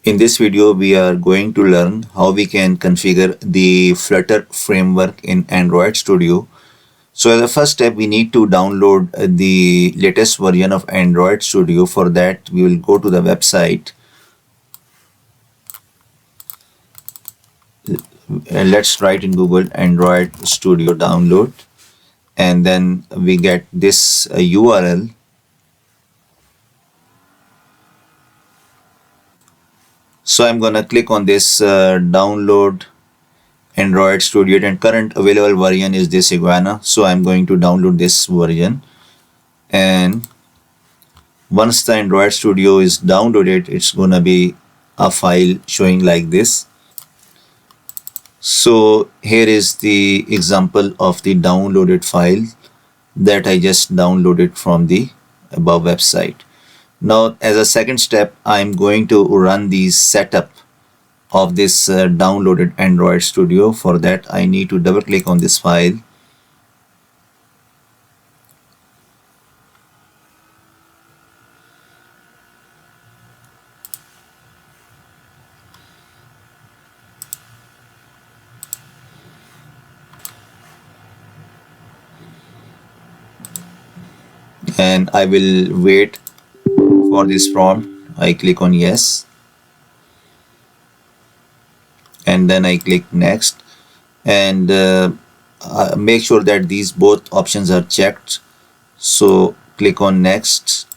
In this video, we are going to learn how we can configure the Flutter framework in Android Studio. So as a first step, we need to download the latest version of Android Studio. For that, we will go to the website and let's write in Google Android Studio download, and then we get this URL. So I'm gonna click on this download Android Studio, and current available version is this Iguana. So I'm going to download this version, and once the Android Studio is downloaded, it's gonna be a file showing like this. So here is the example of the downloaded file that I just downloaded from the above website. Now as a second step, I'm going to run the setup of this downloaded Android Studio. For that, I need to double click on this file, and I will wait for this prompt. I click on yes, and then I click next, and make sure that these both options are checked. So click on next,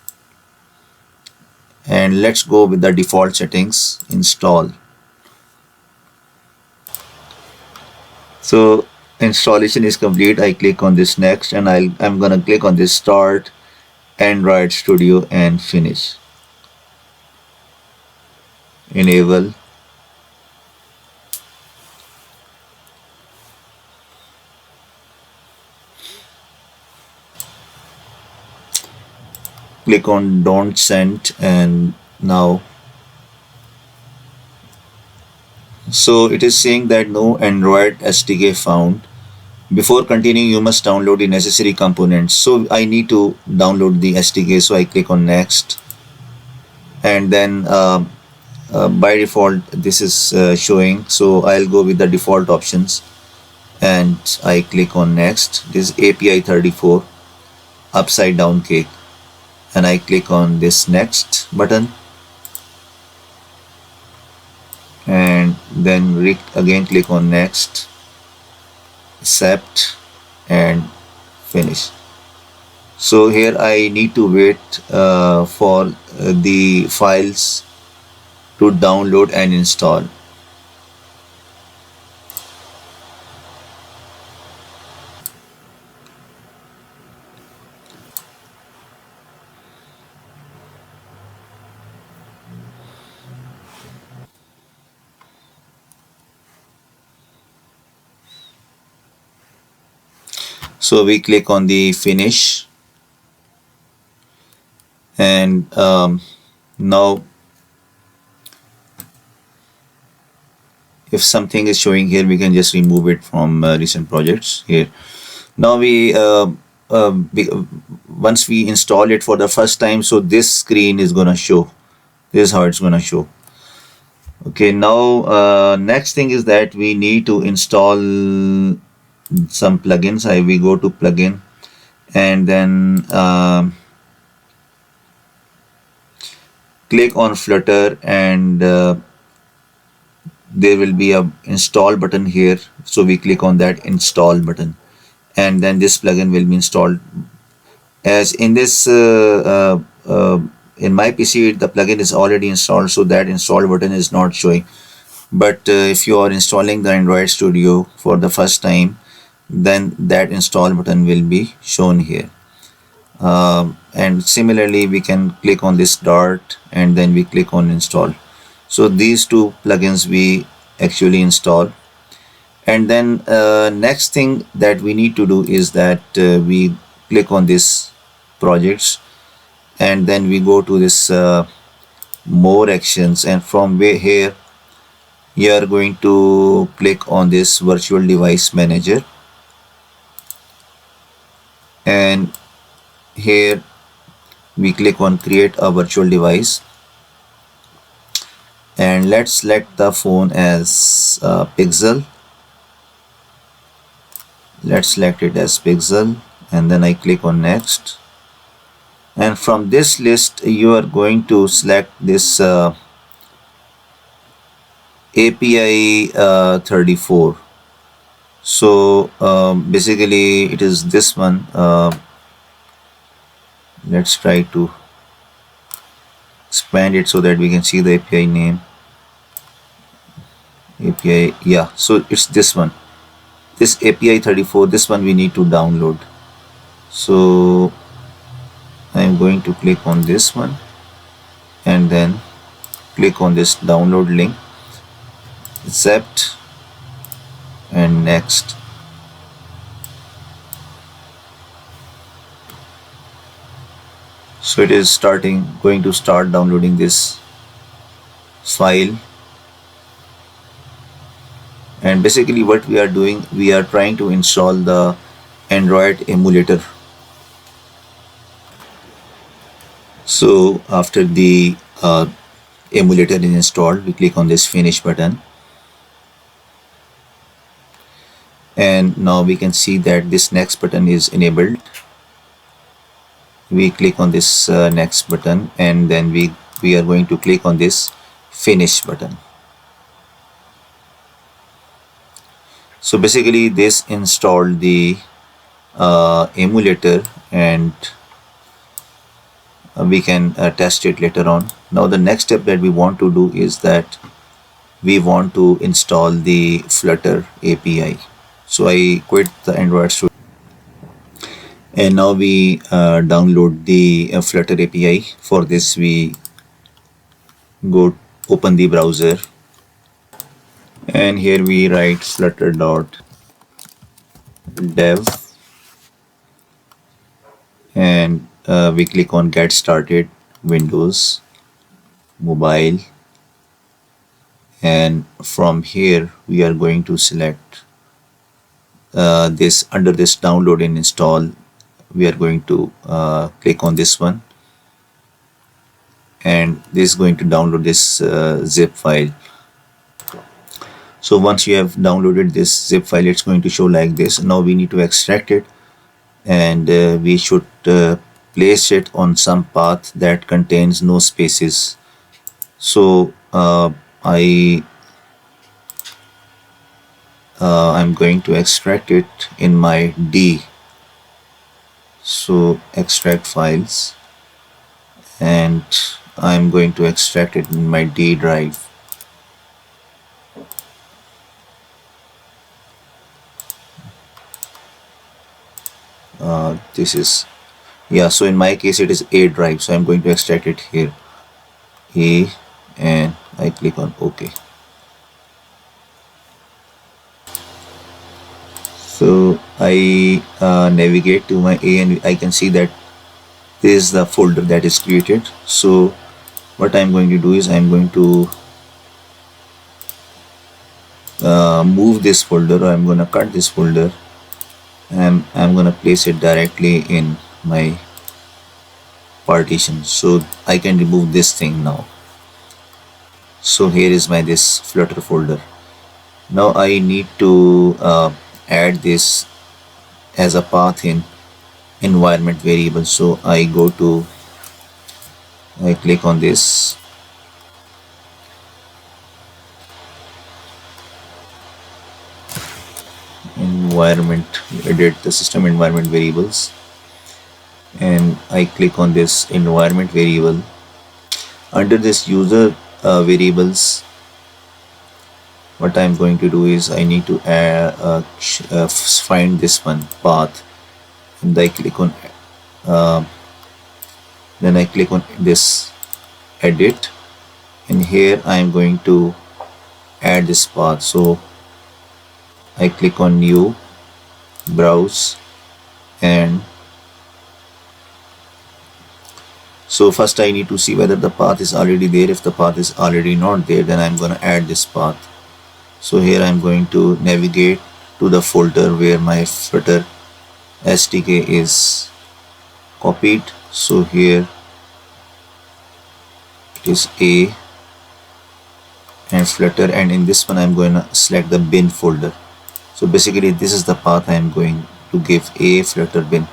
and let's go with the default settings, install. So installation is complete. I click on this next, and I'm gonna click on this start Android Studio and finish. Enable. Click on don't send, and now so it is saying that no Android SDK found. Before continuing, you must download the necessary components. So I need to download the SDK, so I click on next, and then by default this is showing, so I'll go with the default options, and I click on next. This is API 34 upside down cake, and I click on this next button, and then again click on next, accept, and finish. So here I need to wait for the files to download and install. So we click on the finish, and now if something is showing here, we can just remove it from recent projects here. Now uh, we once we install it for the first time, so this screen is gonna show. This is how it's gonna show. Okay, now next thing is that we need to install some plugins. We go to plugin, and then click on Flutter, and there will be a install button here. So we click on that install button, and then this plugin will be installed. As in this in my PC, the plugin is already installed, so that install button is not showing. But if you are installing the Android Studio for the first time, then that install button will be shown here. And similarly, we can click on this dart, and then we click on install. So these two plugins we actually install. And then next thing that we need to do is that we click on this projects, and then we go to this more actions, and from here you are going to click on this virtual device manager, and here we click on create a virtual device, and let's select the phone as Pixel. Let's select it as Pixel, and then I click on next. And from this list you are going to select this API 34. So basically it is this one. Let's try to expand it so that we can see the API name. API, yeah, so it's this one, this API 34. This one we need to download. So I'm going to click on this one and then click on this download link, accept, and next. So it is going to start downloading this file. And basically what we are doing, we are trying to install the Android emulator. So after the emulator is installed, we click on this finish button, and now we can see that this next button is enabled. We click on this next button, and then we are going to click on this finish button. So basically this installed the emulator, and we can test it later on. Now the next step that we want to do is that we want to install the Flutter API. So I quit the Android Studio, and now we download the Flutter API. For this we open the browser, and here we write flutter.dev, and we click on get started, Windows, mobile, and from here we are going to select this. Under this download and install, we are going to click on this one, and this is going to download this zip file. So once you have downloaded this zip file, it's going to show like this. Now we need to extract it, and we should place it on some path that contains no spaces. So I'm going to extract it in my D. So extract files, and I'm going to extract it in my D drive. This is, yeah, so in my case it is A drive, so I'm going to extract it here, A, and I click on OK. So I navigate to my A, and I can see that this is the folder that is created. So what I'm going to do is I'm going to move this folder, or I'm going to cut this folder, and I'm going to place it directly in my partition, so I can remove this thing now. So here is my this Flutter folder. Now I need to add this as a path in environment variable. So I click on this environment, edit the system environment variables, and I click on this environment variable. Under this user variables, what I'm going to do is I need to find this one path, and I click on then I click on this edit, and here I'm going to add this path. So I click on new, browse, and so first I need to see whether the path is already there. If the path is already not there, then I'm going to add this path. So here I'm going to navigate to the folder where my Flutter SDK is copied. So here it is A, and flutter, and in this one I'm going to select the bin folder. So basically this is the path I am going to give a flutter bin.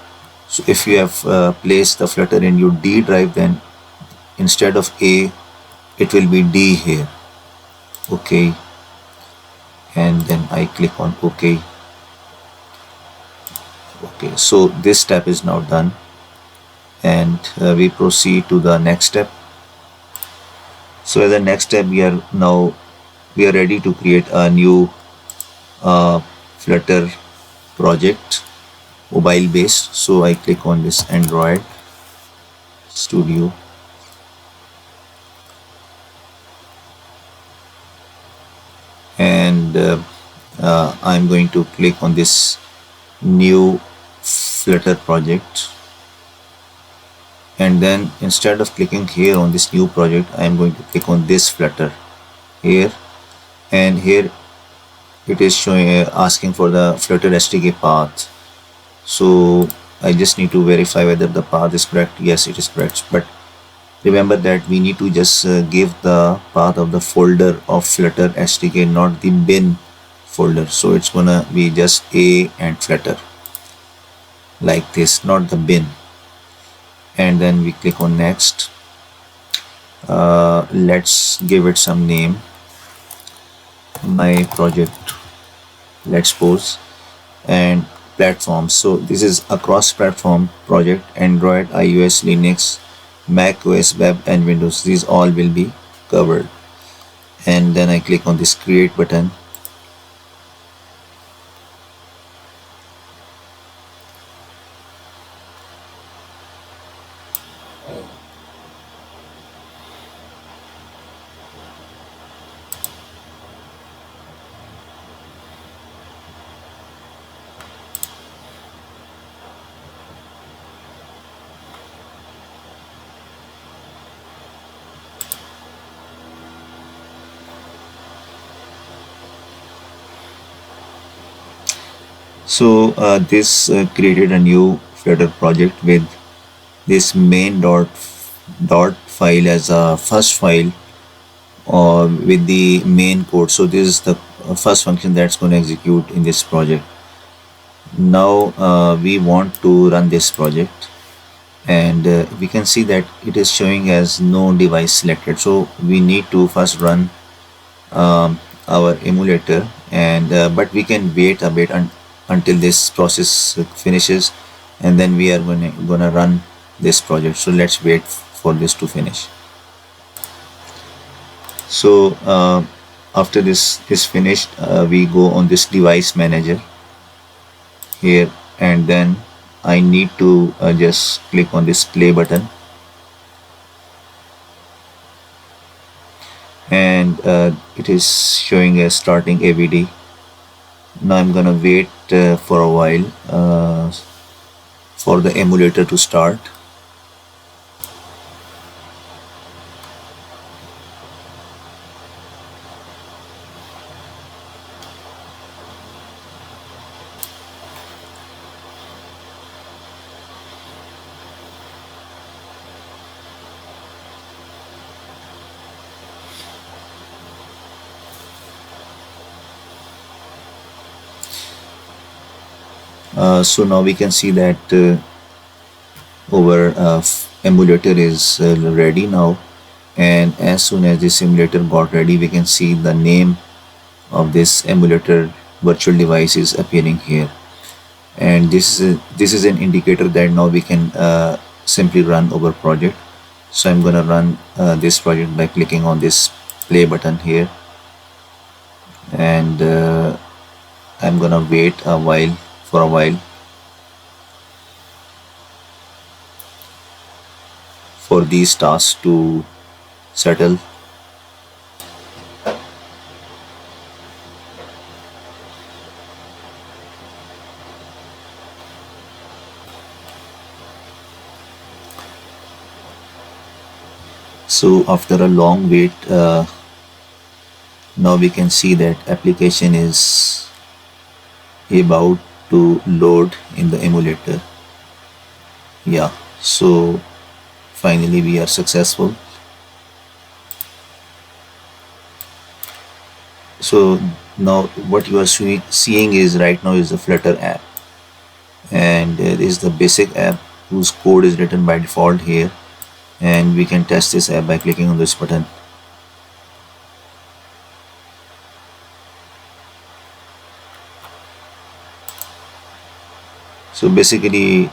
So if you have placed the flutter in your D drive, then instead of A it will be D here. Okay, and then I click on OK. Okay, so this step is now done, and we proceed to the next step. So as the next step, we are ready to create a new flutter project, mobile based. So I click on this Android Studio, and I'm going to click on this new flutter project, and then instead of clicking here on this new project, I am going to click on this flutter here, and here it is showing asking for the flutter SDK path. So I just need to verify whether the path is correct. Yes, it is correct, but remember that we need to just give the path of the folder of flutter SDK, not the bin folder. So it's gonna be just A and flutter like this, not the bin. And then we click on next. Let's give it some name, my project, let's suppose, and platforms. So this is a cross-platform project: Android, iOS, Linux, Mac OS, web, and Windows. These all will be covered. And then I click on this create button. So this created a new Flutter project with this main dot file as a first file, or with the main code. So this is the first function that's going to execute in this project. Now we want to run this project, and we can see that it is showing as no device selected. So we need to first run our emulator, and but we can wait a bit until this process finishes, and then we are gonna run this project. So let's wait for this to finish. So after this is finished, we go on this device manager here, and then I need to just click on this play button, and it is showing as starting AVD. Now I'm gonna wait for a while for the emulator to start. So now we can see that our emulator is ready now, and as soon as this emulator got ready, we can see the name of this emulator virtual device is appearing here, and this is an indicator that now we can simply run our project. So I'm gonna run this project by clicking on this play button here, and I'm gonna wait for a while for these tasks to settle. So after a long wait, now we can see that application is about to load in the emulator. Yeah, so finally we are successful. So now what you are seeing is right now is the Flutter app, and this is the basic app whose code is written by default here, and we can test this app by clicking on this button. So basically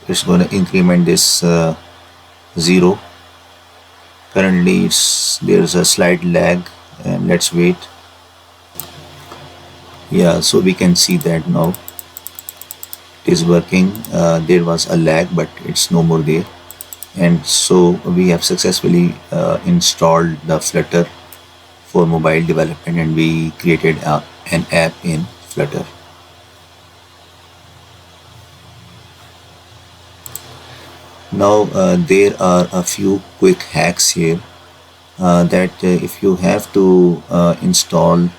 it's going to increment this 0. Currently there's a slight lag, and let's wait. Yeah, so we can see that now it is working. There was a lag, but it's no more there. And so we have successfully installed the Flutter for mobile development, and we created an app in Flutter. Now there are a few quick hacks here that if you have to install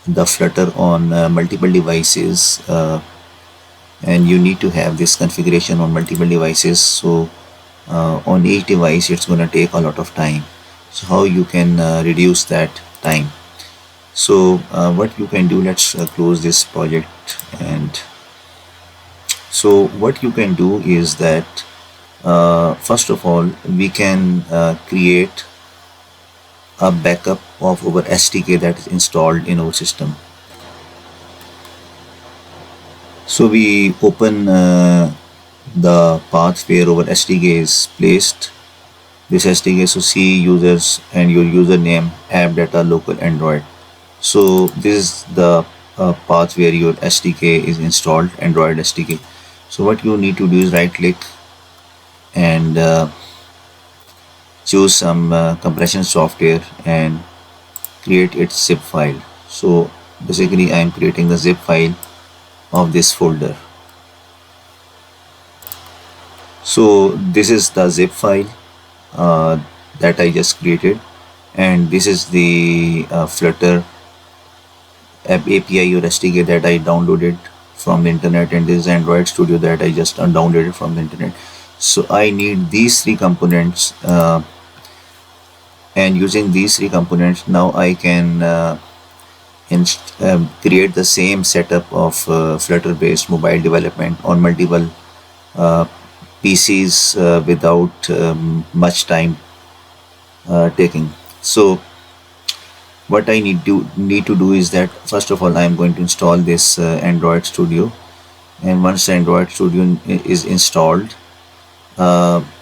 the Flutter on multiple devices, and you need to have this configuration on multiple devices, so on each device it's going to take a lot of time. So how you can reduce that time? So what you can do, let's close this project. And so what you can do is that first of all we can create a backup of our SDK that is installed in our system. So we open the path where our SDK is placed. This SDK, so see users and your username, app data, local Android. So this is the path where your SDK is installed, Android SDK. So what you need to do is right click and choose some compression software and create its zip file. So basically I am creating the zip file of this folder. So this is the zip file that I just created, and this is the Flutter app API or SDK that I downloaded from the internet, and this is Android Studio that I just downloaded from the internet. So I need these three components, and using these three components now I can create the same setup of Flutter based mobile development on multiple uh, PCs without much time taking. So what I need to do is that first of all I am going to install this Android Studio, and once Android Studio is installed,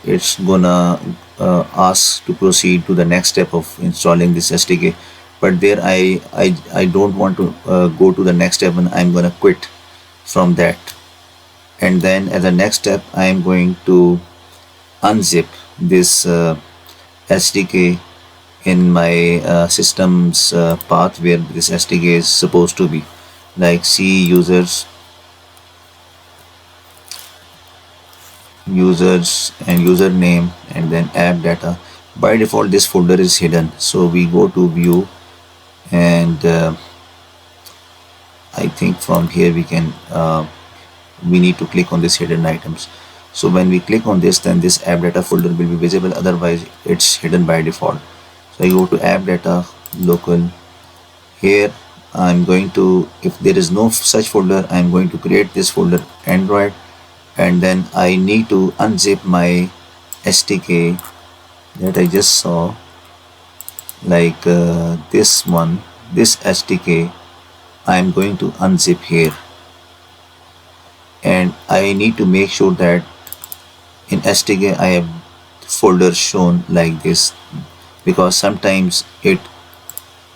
it's gonna ask to proceed to the next step of installing this SDK. But there I don't want to go to the next step, and I'm gonna quit from that. And then as a next step I am going to unzip this SDK in my system's path where this SDK is supposed to be, like C users and username, and then app data. By default this folder is hidden, so we go to view, and I think from here we need to click on this hidden items. So when we click on this, then this app data folder will be visible, otherwise it's hidden by default. So I go to app data, local. Here I'm going to, if there is no such folder, I'm going to create this folder Android, and then I need to unzip my SDK that I just saw, like this one, this SDK I'm going to unzip here, and I need to make sure that in SDK I have folders shown like this, because sometimes it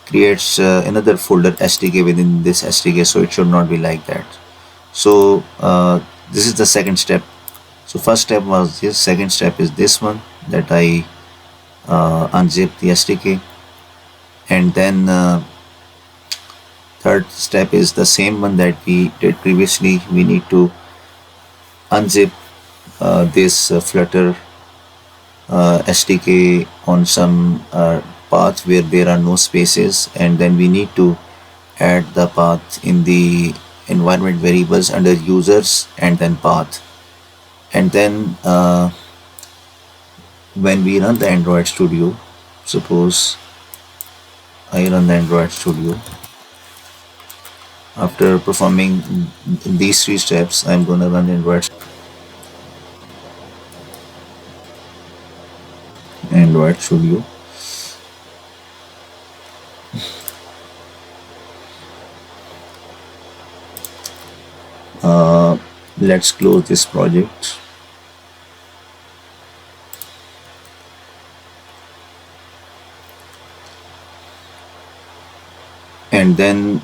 creates another folder SDK within this SDK, so it should not be like that. So this is the second step. So first step was this, second step is this one, that I unzip the SDK, and then third step is the same one that we did previously. We need to unzip this Flutter SDK on some path where there are no spaces, and then we need to add the path in the environment variables under users and then path. And then when we run the Android Studio, suppose I run the Android Studio. After performing these three steps, I'm gonna run Android Studio. Uh, let's close this project, and then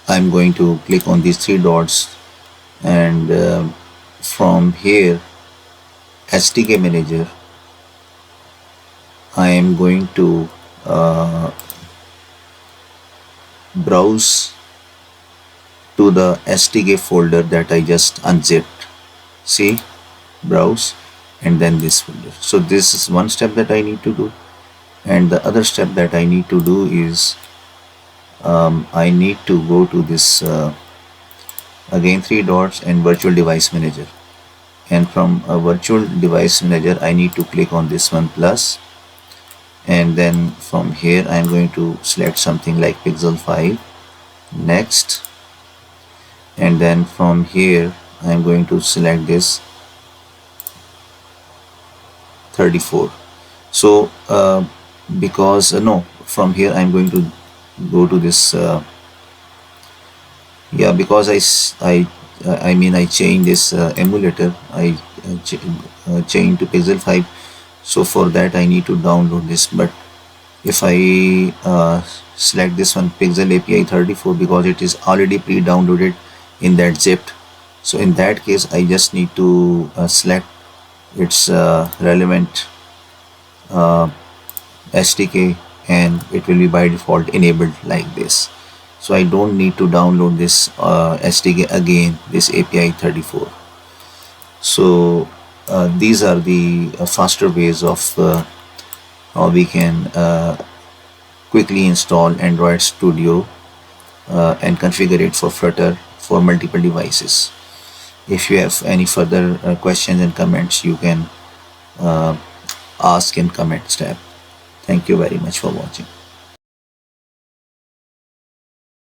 I'm going to click on these three dots, and from here, SDK Manager, I am going to browse to the SDK folder that I just unzipped. See, browse, and then this folder. So this is one step that I need to do, and the other step that I need to do is I need to go to this again three dots and virtual device manager, and from a virtual device manager I need to click on this one plus, and then from here I'm going to select something like Pixel 5, next, and then from here I'm going to select this 34. So because no, from here I'm going to go to this yeah, because I mean I changed this emulator. I changed to Pixel 5, so for that I need to download this. But if I select this one Pixel API 34, because it is already pre-downloaded in that zipped, so in that case I just need to select its relevant SDK, and it will be by default enabled like this. So I don't need to download this SDK again, this API 34. So these are the faster ways of how we can quickly install Android Studio and configure it for Flutter for multiple devices. If you have any further questions and comments, you can ask in comments tab. Thank you very much for watching.